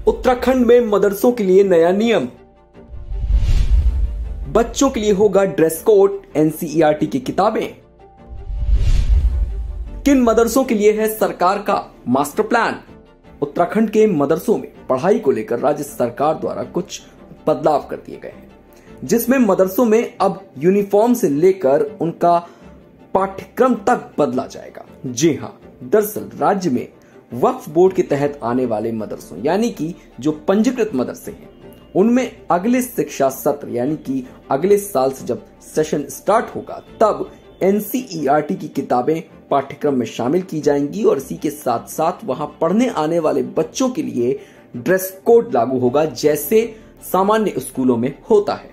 उत्तराखंड में मदरसों के लिए नया नियम। बच्चों के लिए होगा ड्रेस कोड, एनसीईआरटी की किताबें। किन मदरसों के लिए है सरकार का मास्टर प्लान। उत्तराखंड के मदरसों में पढ़ाई को लेकर राज्य सरकार द्वारा कुछ बदलाव कर दिए गए हैं, जिसमें मदरसों में अब यूनिफॉर्म से लेकर उनका पाठ्यक्रम तक बदला जाएगा। जी हां, दरअसल राज्य में वक्फ बोर्ड के तहत आने वाले मदरसों यानी कि जो पंजीकृत मदरसे हैं, उनमें अगले शिक्षा सत्र यानी कि अगले साल से जब सेशन स्टार्ट होगा तब एनसीईआरटी की किताबें पाठ्यक्रम में शामिल की जाएंगी और इसी के साथ साथ वहां पढ़ने आने वाले बच्चों के लिए ड्रेस कोड लागू होगा, जैसे सामान्य स्कूलों में होता है।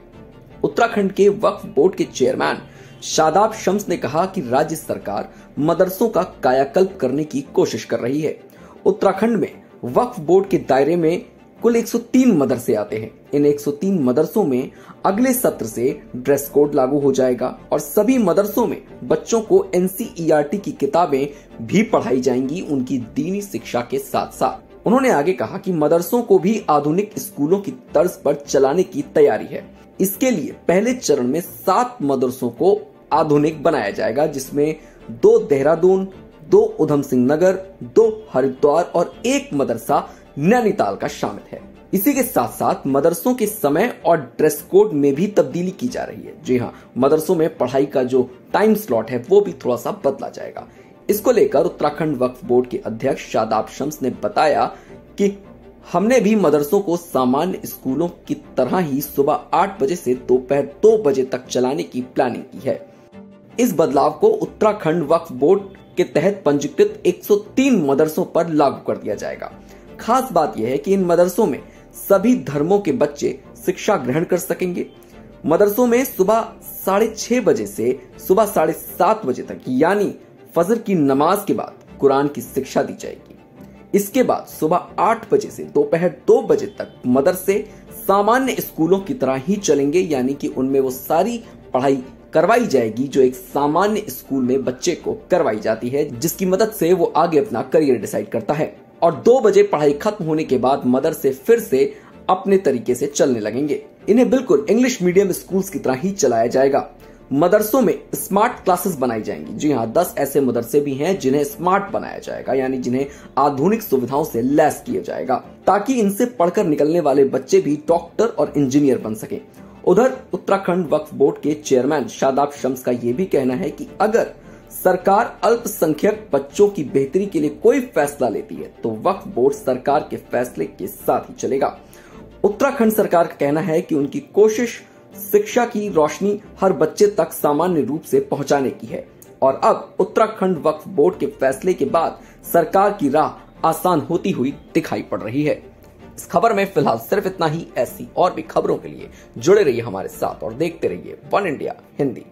उत्तराखंड के वक्फ बोर्ड के चेयरमैन शादाब शम्स ने कहा कि राज्य सरकार मदरसों का कायाकल्प करने की कोशिश कर रही है। उत्तराखंड में वक्फ बोर्ड के दायरे में कुल 103 मदरसे आते हैं। इन 103 मदरसों में अगले सत्र से ड्रेस कोड लागू हो जाएगा और सभी मदरसों में बच्चों को एनसीईआरटी की किताबें भी पढ़ाई जाएंगी, उनकी दीनी शिक्षा के साथ साथ। उन्होंने आगे कहा कि मदरसों को भी आधुनिक स्कूलों की तर्ज पर चलाने की तैयारी है। इसके लिए पहले चरण में 7 मदरसों को आधुनिक बनाया जाएगा, जिसमें 2 देहरादून, 2 उधम सिंह नगर, 2 हरिद्वार और 1 मदरसा नैनीताल का शामिल है। इसी के साथ साथ मदरसों के समय और ड्रेस कोड में भी तब्दीली की जा रही है। जी हाँ, मदरसों में पढ़ाई का जो टाइम स्लॉट है वो भी थोड़ा सा बदला जाएगा। इसको लेकर उत्तराखंड वक्फ बोर्ड के अध्यक्ष शादाब शम्स ने बताया कि हमने भी मदरसों को सामान्य स्कूलों की तरह ही सुबह 8 बजे से दोपहर 2 बजे तक चलाने की प्लानिंग की है। इस बदलाव को उत्तराखंड वक्फ बोर्ड के तहत पंजीकृत 103 मदरसों पर लागू कर दिया जाएगा। खास बात यह है कि इन मदरसों में सभी धर्मों के बच्चे शिक्षा ग्रहण कर सकेंगे। मदरसों में सुबह 6:30 बजे से सुबह 7:30 बजे तक यानी फजर की नमाज के बाद कुरान की शिक्षा दी जाएगी। इसके बाद सुबह 8 बजे से दोपहर 2 बजे तक मदरसे सामान्य स्कूलों की तरह ही चलेंगे, यानी कि उनमें वो सारी पढ़ाई करवाई जाएगी जो एक सामान्य स्कूल में बच्चे को करवाई जाती है, जिसकी मदद से वो आगे अपना करियर डिसाइड करता है। और 2 बजे पढ़ाई खत्म होने के बाद मदरसे फिर से अपने तरीके से चलने लगेंगे। इन्हें बिल्कुल इंग्लिश मीडियम स्कूल्स की तरह ही चलाया जाएगा। मदरसों में स्मार्ट क्लासेस बनाई जाएंगी। जी हाँ, 10 ऐसे मदरसे भी हैं जिन्हें स्मार्ट बनाया जाएगा, यानी जिन्हें आधुनिक सुविधाओं से लैस किया जाएगा, ताकि इनसे पढ़कर निकलने वाले बच्चे भी डॉक्टर और इंजीनियर बन सके। उधर उत्तराखंड वक्फ बोर्ड के चेयरमैन शादाब शम्स का यह भी कहना है कि अगर सरकार अल्पसंख्यक बच्चों की बेहतरी के लिए कोई फैसला लेती है तो वक्फ बोर्ड सरकार के फैसले के साथ ही चलेगा। उत्तराखंड सरकार का कहना है कि उनकी कोशिश शिक्षा की रोशनी हर बच्चे तक सामान्य रूप से पहुंचाने की है और अब उत्तराखंड वक्फ बोर्ड के फैसले के बाद सरकार की राह आसान होती हुई दिखाई पड़ रही है। इस खबर में फिलहाल सिर्फ इतना ही। ऐसी और भी खबरों के लिए जुड़े रहिए हमारे साथ और देखते रहिए वन इंडिया हिंदी।